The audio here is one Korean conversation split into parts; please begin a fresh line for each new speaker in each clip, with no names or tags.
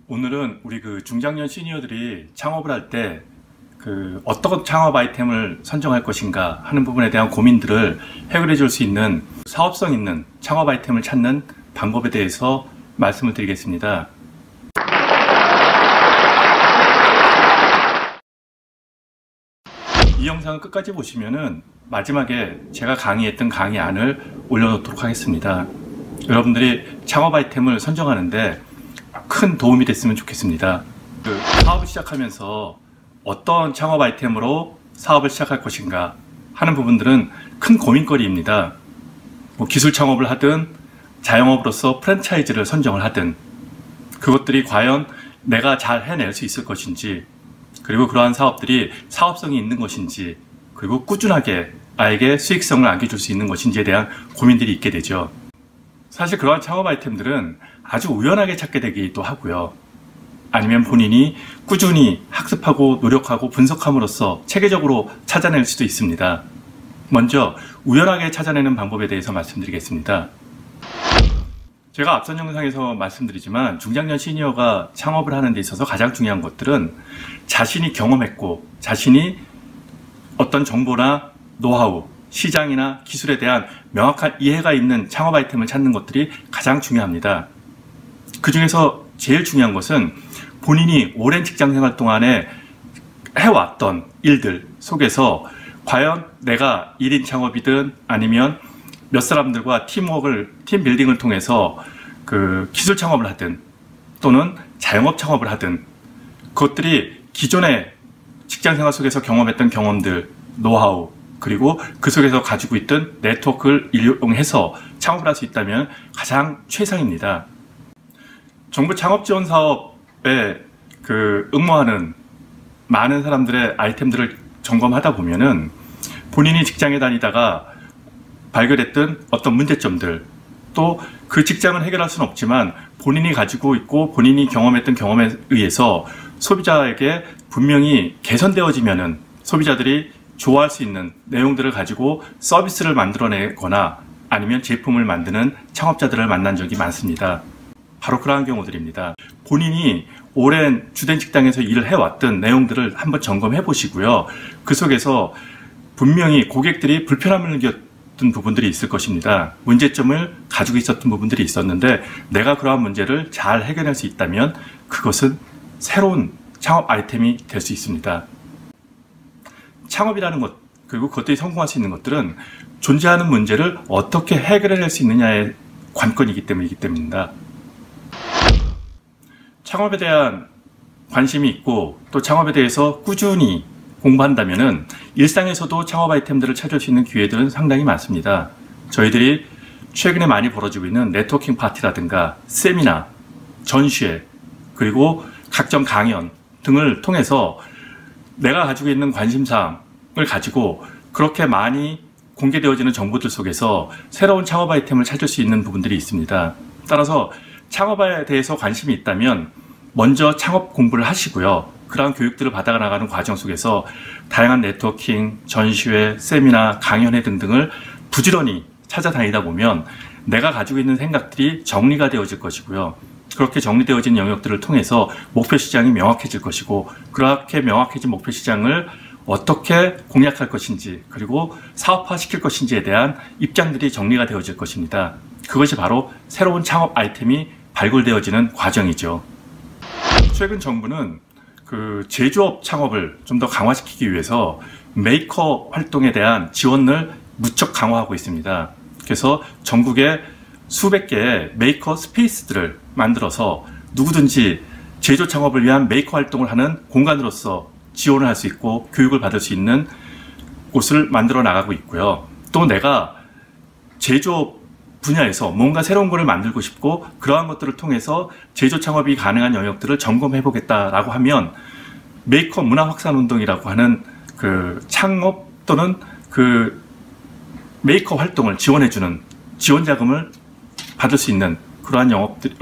오늘은 우리 중장년 시니어들이 창업을 할 때 어떤 창업 아이템을 선정할 것인가 하는 부분에 대한 고민들을 해결해 줄 수 있는 사업성 있는 창업 아이템을 찾는 방법에 대해서 말씀을 드리겠습니다. 이 영상을 끝까지 보시면은 마지막에 제가 강의했던 강의 안을 올려놓도록 하겠습니다. 여러분들이 창업 아이템을 선정하는데 큰 도움이 됐으면 좋겠습니다. 사업을 시작하면서 어떤 창업 아이템으로 사업을 시작할 것인가 하는 부분들은 큰 고민거리입니다. 기술 창업을 하든 자영업으로서 프랜차이즈를 선정을 하든 그것들이 과연 내가 잘 해낼 수 있을 것인지, 그리고 그러한 사업들이 사업성이 있는 것인지, 그리고 꾸준하게 나에게 수익성을 안겨줄 수 있는 것인지에 대한 고민들이 있게 되죠. 사실 그러한 창업 아이템들은 아주 우연하게 찾게 되기도 하고요. 아니면 본인이 꾸준히 학습하고 노력하고 분석함으로써 체계적으로 찾아낼 수도 있습니다. 먼저 우연하게 찾아내는 방법에 대해서 말씀드리겠습니다. 제가 앞선 영상에서 말씀드리지만 중장년 시니어가 창업을 하는 데 있어서 가장 중요한 것들은 자신이 경험했고 자신이 어떤 정보나 노하우, 시장이나 기술에 대한 명확한 이해가 있는 창업 아이템을 찾는 것들이 가장 중요합니다. 그 중에서 제일 중요한 것은 본인이 오랜 직장생활 동안에 해왔던 일들 속에서 과연 내가 1인 창업이든 아니면 몇 사람들과 팀 빌딩을 통해서 기술 창업을 하든 또는 자영업 창업을 하든 그것들이 기존의 직장생활 속에서 경험했던 경험들, 노하우, 그리고 그 속에서 가지고 있던 네트워크를 이용해서 창업을 할 수 있다면 가장 최상입니다. 정부 창업지원사업에 응모하는 많은 사람들의 아이템들을 점검하다 보면은 본인이 직장에 다니다가 발견했던 어떤 문제점들, 또 그 직장을 해결할 수는 없지만 본인이 가지고 있고 본인이 경험했던 경험에 의해서 소비자에게 분명히 개선되어지면은 소비자들이 좋아할 수 있는 내용들을 가지고 서비스를 만들어내거나 아니면 제품을 만드는 창업자들을 만난 적이 많습니다. 바로 그러한 경우들입니다. 본인이 오랜 주된 직장에서 일을 해왔던 내용들을 한번 점검해 보시고요. 그 속에서 분명히 고객들이 불편함을 느꼈던 부분들이 있을 것입니다. 문제점을 가지고 있었던 부분들이 있었는데 내가 그러한 문제를 잘 해결할 수 있다면 그것은 새로운 창업 아이템이 될 수 있습니다. 창업이라는 것, 그리고 그것들이 성공할 수 있는 것들은 존재하는 문제를 어떻게 해결해낼 수 있느냐의 관건이기 때문입니다. 창업에 대한 관심이 있고 또 창업에 대해서 꾸준히 공부한다면은 일상에서도 창업 아이템들을 찾을 수 있는 기회들은 상당히 많습니다. 저희들이 최근에 많이 벌어지고 있는 네트워킹 파티라든가 세미나, 전시회, 그리고 각종 강연 등을 통해서 내가 가지고 있는 관심사항을 가지고 그렇게 많이 공개되어지는 정보들 속에서 새로운 창업 아이템을 찾을 수 있는 부분들이 있습니다. 따라서 창업에 대해서 관심이 있다면 먼저 창업 공부를 하시고요. 그러한 교육들을 받아나가는 과정 속에서 다양한 네트워킹, 전시회, 세미나, 강연회 등등을 부지런히 찾아다니다 보면 내가 가지고 있는 생각들이 정리가 되어질 것이고요. 그렇게 정리되어진 영역들을 통해서 목표 시장이 명확해질 것이고 그렇게 명확해진 목표 시장을 어떻게 공략할 것인지 그리고 사업화 시킬 것인지에 대한 입장들이 정리가 되어질 것입니다. 그것이 바로 새로운 창업 아이템이 발굴되어지는 과정이죠. 최근 정부는 제조업 창업을 좀 더 강화시키기 위해서 메이커 활동에 대한 지원을 무척 강화하고 있습니다. 그래서 전국에 수백 개의 메이커 스페이스들을 만들어서 누구든지 제조 창업을 위한 메이커 활동을 하는 공간으로서 지원을 할 수 있고 교육을 받을 수 있는 곳을 만들어 나가고 있고요. 또 내가 제조 분야에서 뭔가 새로운 것을 만들고 싶고 그러한 것들을 통해서 제조 창업이 가능한 영역들을 점검해 보겠다라고 하면 메이커 문화 확산 운동이라고 하는 창업 또는 메이커 활동을 지원해주는 지원 자금을 받을 수 있는 그러한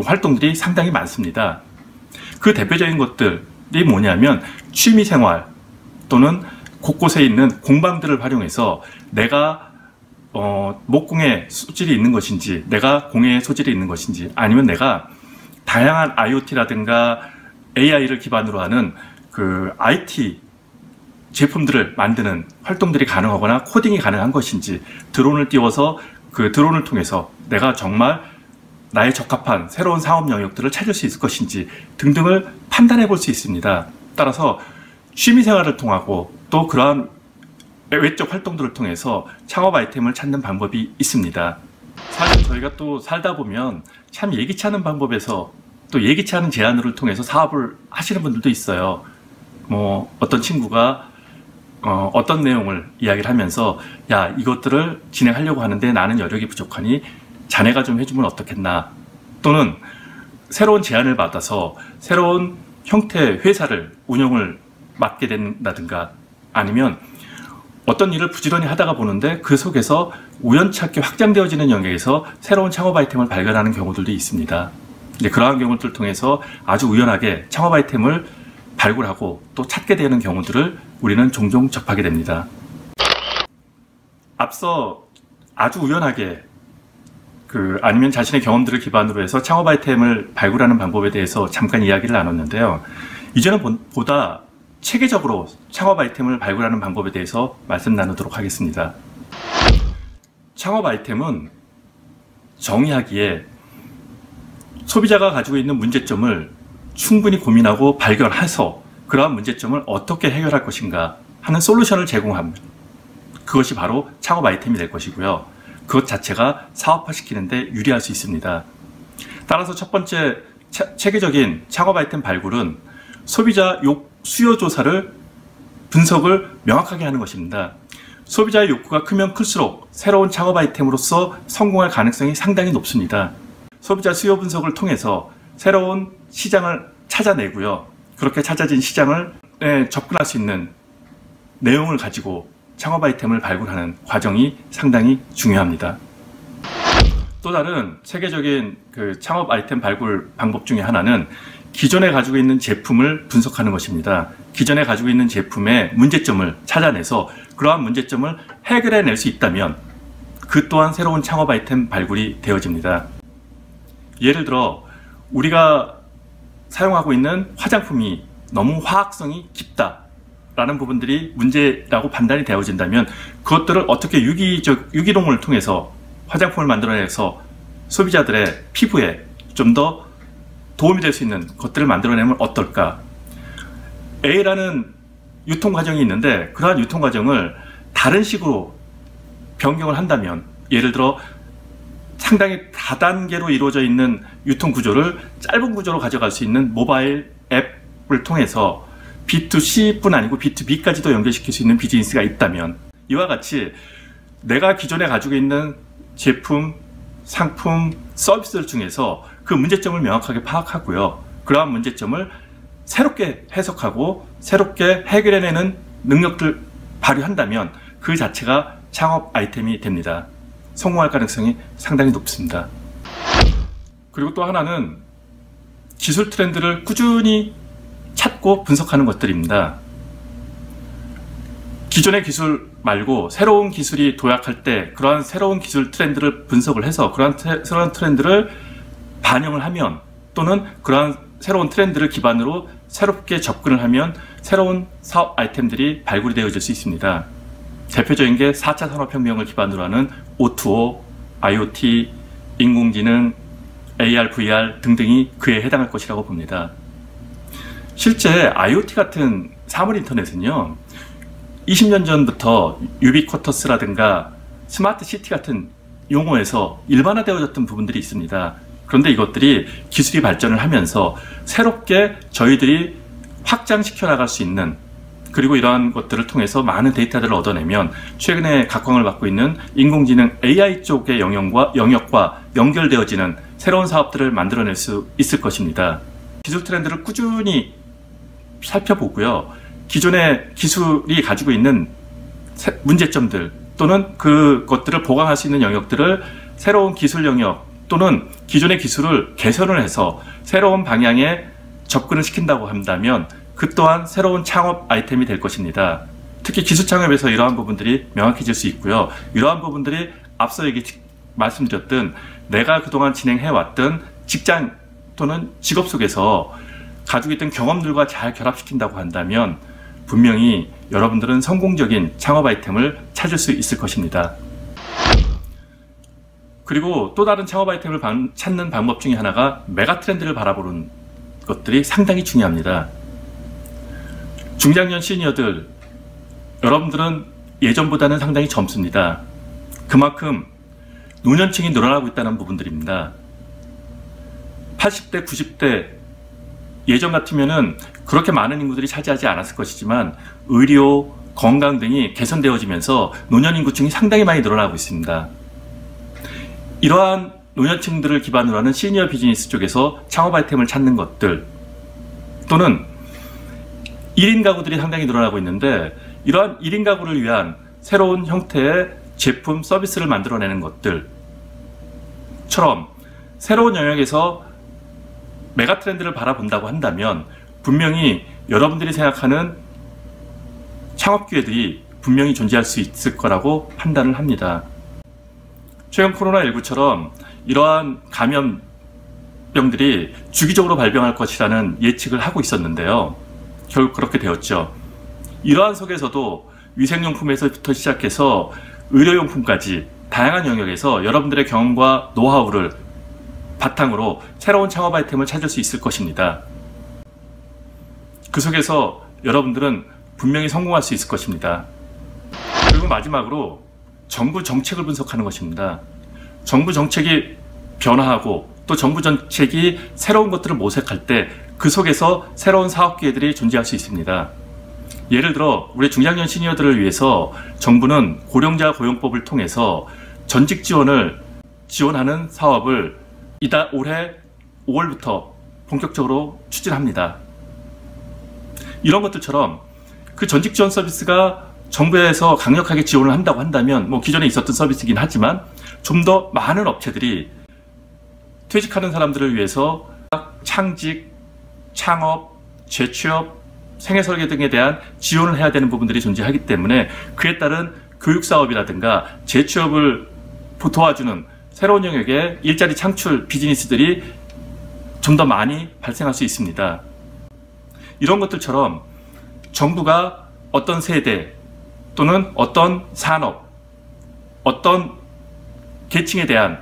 활동들이 상당히 많습니다. 그 대표적인 것들이 뭐냐면 취미생활 또는 곳곳에 있는 공방들을 활용해서 내가 목공에 소질이 있는 것인지, 내가 공예에 소질이 있는 것인지, 아니면 내가 다양한 IoT라든가 AI를 기반으로 하는 그 IT 제품들을 만드는 활동들이 가능하거나 코딩이 가능한 것인지, 드론을 띄워서 그 드론을 통해서 내가 정말 나에 적합한 새로운 상업 영역들을 찾을 수 있을 것인지 등등을 판단해 볼 수 있습니다. 따라서 취미생활을 통하고 또 그러한 외적 활동들을 통해서 창업 아이템을 찾는 방법이 있습니다. 사실 저희가 또 살다 보면 참 예기치 않은 방법에서 또 예기치 않은 제안을 통해서 사업을 하시는 분들도 있어요. 어떤 친구가 어떤 내용을 이야기를 하면서, 야, 이것들을 진행하려고 하는데 나는 여력이 부족하니 자네가 좀 해주면 어떻겠나, 또는 새로운 제안을 받아서 새로운 형태의 회사를 운영을 맡게 된다든가, 아니면 어떤 일을 부지런히 하다가 보는데 그 속에서 우연찮게 확장되어지는 영역에서 새로운 창업 아이템을 발견하는 경우들도 있습니다. 이제 그러한 경우들을 통해서 아주 우연하게 창업 아이템을 발굴하고 또 찾게 되는 경우들을 우리는 종종 접하게 됩니다. 앞서 아주 우연하게 아니면 자신의 경험들을 기반으로 해서 창업 아이템을 발굴하는 방법에 대해서 잠깐 이야기를 나눴는데요. 이제는 보다 체계적으로 창업 아이템을 발굴하는 방법에 대해서 말씀 나누도록 하겠습니다. 창업 아이템은 정의하기에 소비자가 가지고 있는 문제점을 충분히 고민하고 발견해서 그러한 문제점을 어떻게 해결할 것인가 하는 솔루션을 제공하면 그것이 바로 창업 아이템이 될 것이고요. 그것 자체가 사업화시키는데 유리할 수 있습니다. 따라서 첫 번째 체계적인 창업 아이템 발굴은 소비자 수요 조사를 분석을 명확하게 하는 것입니다. 소비자의 욕구가 크면 클수록 새로운 창업 아이템으로서 성공할 가능성이 상당히 높습니다. 소비자 수요 분석을 통해서 새로운 시장을 찾아내고요. 그렇게 찾아진 시장을 접근할 수 있는 내용을 가지고 창업 아이템을 발굴하는 과정이 상당히 중요합니다. 또 다른 세계적인 창업 아이템 발굴 방법 중에 하나는 기존에 가지고 있는 제품을 분석하는 것입니다. 기존에 가지고 있는 제품의 문제점을 찾아내서 그러한 문제점을 해결해낼 수 있다면 그 또한 새로운 창업 아이템 발굴이 되어집니다. 예를 들어 우리가 사용하고 있는 화장품이 너무 화학성이 깊다라는 부분들이 문제라고 판단이 되어진다면 그것들을 어떻게 유기농을 통해서 화장품을 만들어내서 소비자들의 피부에 좀 더 도움이 될 수 있는 것들을 만들어내면 어떨까? A라는 유통 과정이 있는데 그러한 유통 과정을 다른 식으로 변경을 한다면, 예를 들어 상당히 다단계로 이루어져 있는 유통 구조를 짧은 구조로 가져갈 수 있는 모바일 앱을 통해서 B2C뿐 아니고 B2B까지도 연결시킬 수 있는 비즈니스가 있다면, 이와 같이 내가 기존에 가지고 있는 제품, 상품, 서비스들 중에서 그 문제점을 명확하게 파악하고요. 그러한 문제점을 새롭게 해석하고 새롭게 해결해내는 능력을 발휘한다면 그 자체가 창업 아이템이 됩니다. 성공할 가능성이 상당히 높습니다. 그리고 또 하나는 기술 트렌드를 꾸준히 찾고 분석하는 것들입니다. 기존의 기술 말고 새로운 기술이 도약할 때 그러한 새로운 기술 트렌드를 분석을 해서 그러한 새로운 트렌드를 반영을 하면, 또는 그러한 새로운 트렌드를 기반으로 새롭게 접근을 하면 새로운 사업 아이템들이 발굴이 되어질 수 있습니다. 대표적인 게 4차 산업혁명을 기반으로 하는 O2O, IoT, 인공지능, AR, VR 등등이 그에 해당할 것이라고 봅니다. 실제 IoT 같은 사물 인터넷은요, 20년 전부터 유비쿼터스라든가 스마트 시티 같은 용어에서 일반화되어졌던 부분들이 있습니다. 그런데 이것들이 기술이 발전을 하면서 새롭게 저희들이 확장시켜 나갈 수 있는, 그리고 이러한 것들을 통해서 많은 데이터들을 얻어내면 최근에 각광을 받고 있는 인공지능 AI 쪽의 영역과 연결되어지는 새로운 사업들을 만들어낼 수 있을 것입니다. 기술 트렌드를 꾸준히 살펴보고요. 기존의 기술이 가지고 있는 문제점들 또는 그것들을 보강할 수 있는 영역들을 새로운 기술 영역 또는 기존의 기술을 개선을 해서 새로운 방향에 접근을 시킨다고 한다면 그 또한 새로운 창업 아이템이 될 것입니다. 특히 기술 창업에서 이러한 부분들이 명확해질 수 있고요. 이러한 부분들이 앞서 말씀드렸던 내가 그동안 진행해왔던 직장 또는 직업 속에서 가지고 있던 경험들과 잘 결합시킨다고 한다면 분명히 여러분들은 성공적인 창업 아이템을 찾을 수 있을 것입니다. 그리고 또 다른 창업 아이템을 찾는 방법 중에 하나가 메가 트렌드를 바라보는 것들이 상당히 중요합니다. 중장년 시니어들, 여러분들은 예전보다는 상당히 젊습니다. 그만큼 노년층이 늘어나고 있다는 부분들입니다. 80대, 90대 예전 같으면은 그렇게 많은 인구들이 차지하지 않았을 것이지만 의료, 건강 등이 개선되어지면서 노년 인구층이 상당히 많이 늘어나고 있습니다. 이러한 노년층들을 기반으로 하는 시니어 비즈니스 쪽에서 창업 아이템을 찾는 것들, 또는 1인 가구들이 상당히 늘어나고 있는데 이러한 1인 가구를 위한 새로운 형태의 제품, 서비스를 만들어내는 것들처럼 새로운 영역에서 메가 트렌드를 바라본다고 한다면 분명히 여러분들이 생각하는 창업 기회들이 분명히 존재할 수 있을 거라고 판단을 합니다. 최근 코로나19처럼 이러한 감염병들이 주기적으로 발병할 것이라는 예측을 하고 있었는데요. 결국 그렇게 되었죠. 이러한 속에서도 위생용품에서부터 시작해서 의료용품까지 다양한 영역에서 여러분들의 경험과 노하우를 바탕으로 새로운 창업 아이템을 찾을 수 있을 것입니다. 그 속에서 여러분들은 분명히 성공할 수 있을 것입니다. 그리고 마지막으로 정부 정책을 분석하는 것입니다. 정부 정책이 변화하고 또 정부 정책이 새로운 것들을 모색할 때 그 속에서 새로운 사업 기회들이 존재할 수 있습니다. 예를 들어 우리 중장년 시니어들을 위해서 정부는 고령자 고용법을 통해서 전직 지원을 지원하는 사업을 올해 5월부터 본격적으로 추진합니다. 이런 것들처럼 그 전직 지원 서비스가 정부에서 강력하게 지원을 한다고 한다면 기존에 있었던 서비스이긴 하지만 좀 더 많은 업체들이 퇴직하는 사람들을 위해서 창직, 창업, 재취업, 생애설계 등에 대한 지원을 해야 되는 부분들이 존재하기 때문에 그에 따른 교육사업이라든가 재취업을 도와주는 새로운 영역의 일자리 창출 비즈니스들이 좀 더 많이 발생할 수 있습니다. 이런 것들처럼 정부가 어떤 세대 또는 어떤 산업, 어떤 계층에 대한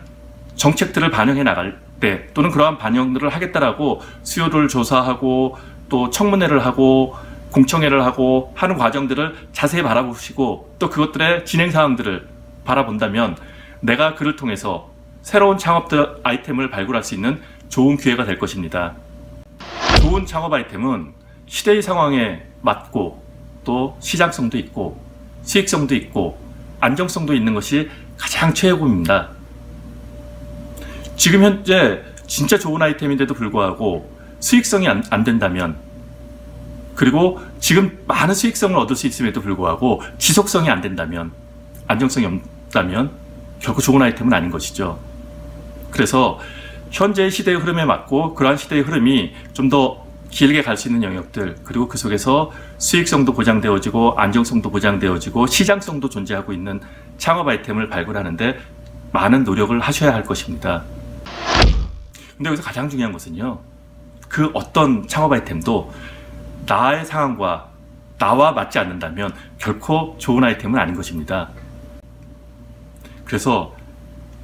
정책들을 반영해 나갈 때 또는 그러한 반영들을 하겠다라고 수요를 조사하고 또 청문회를 하고 공청회를 하고 하는 과정들을 자세히 바라보시고 또 그것들의 진행 사항들을 바라본다면 내가 그를 통해서 새로운 창업 아이템을 발굴할 수 있는 좋은 기회가 될 것입니다. 좋은 창업 아이템은 시대의 상황에 맞고 또 시장성도 있고 수익성도 있고 안정성도 있는 것이 가장 최고입니다. 지금 현재 진짜 좋은 아이템인데도 불구하고 수익성이 안 된다면, 그리고 지금 많은 수익성을 얻을 수 있음에도 불구하고 지속성이 안 된다면, 안정성이 없다면 결코 좋은 아이템은 아닌 것이죠. 그래서 현재의 시대의 흐름에 맞고 그러한 시대의 흐름이 좀 더 길게 갈 수 있는 영역들, 그리고 그 속에서 수익성도 보장되어지고 안정성도 보장되어지고 시장성도 존재하고 있는 창업 아이템을 발굴하는데 많은 노력을 하셔야 할 것입니다. 근데 여기서 가장 중요한 것은요, 그 어떤 창업 아이템도 나의 상황과 나와 맞지 않는다면 결코 좋은 아이템은 아닌 것입니다. 그래서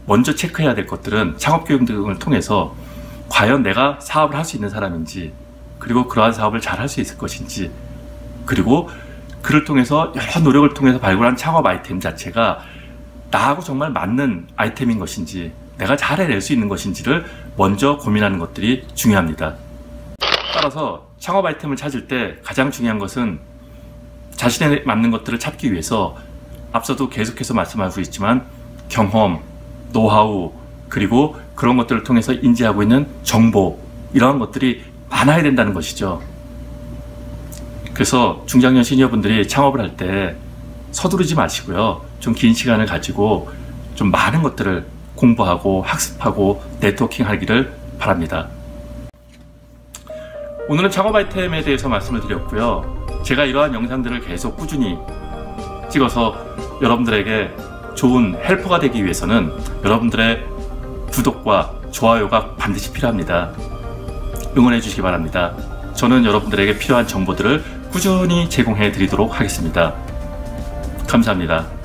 먼저 체크해야 될 것들은 창업교육 등을 통해서 과연 내가 사업을 할 수 있는 사람인지, 그리고 그러한 사업을 잘 할 수 있을 것인지, 그리고 그를 통해서 여러 노력을 통해서 발굴한 창업 아이템 자체가 나하고 정말 맞는 아이템인 것인지, 내가 잘 해낼 수 있는 것인지를 먼저 고민하는 것들이 중요합니다. 따라서 창업 아이템을 찾을 때 가장 중요한 것은 자신에 맞는 것들을 찾기 위해서 앞서도 계속해서 말씀하고 있지만 경험, 노하우, 그리고 그런 것들을 통해서 인지하고 있는 정보, 이러한 것들이 많아야 된다는 것이죠. 그래서 중장년 시니어분들이 창업을 할 때 서두르지 마시고요, 좀 긴 시간을 가지고 좀 많은 것들을 공부하고 학습하고 네트워킹 하기를 바랍니다. 오늘은 창업 아이템에 대해서 말씀을 드렸고요. 제가 이러한 영상들을 계속 꾸준히 찍어서 여러분들에게 좋은 헬퍼가 되기 위해서는 여러분들의 구독과 좋아요가 반드시 필요합니다. 응원해 주시기 바랍니다. 저는 여러분들에게 필요한 정보들을 꾸준히 제공해 드리도록 하겠습니다. 감사합니다.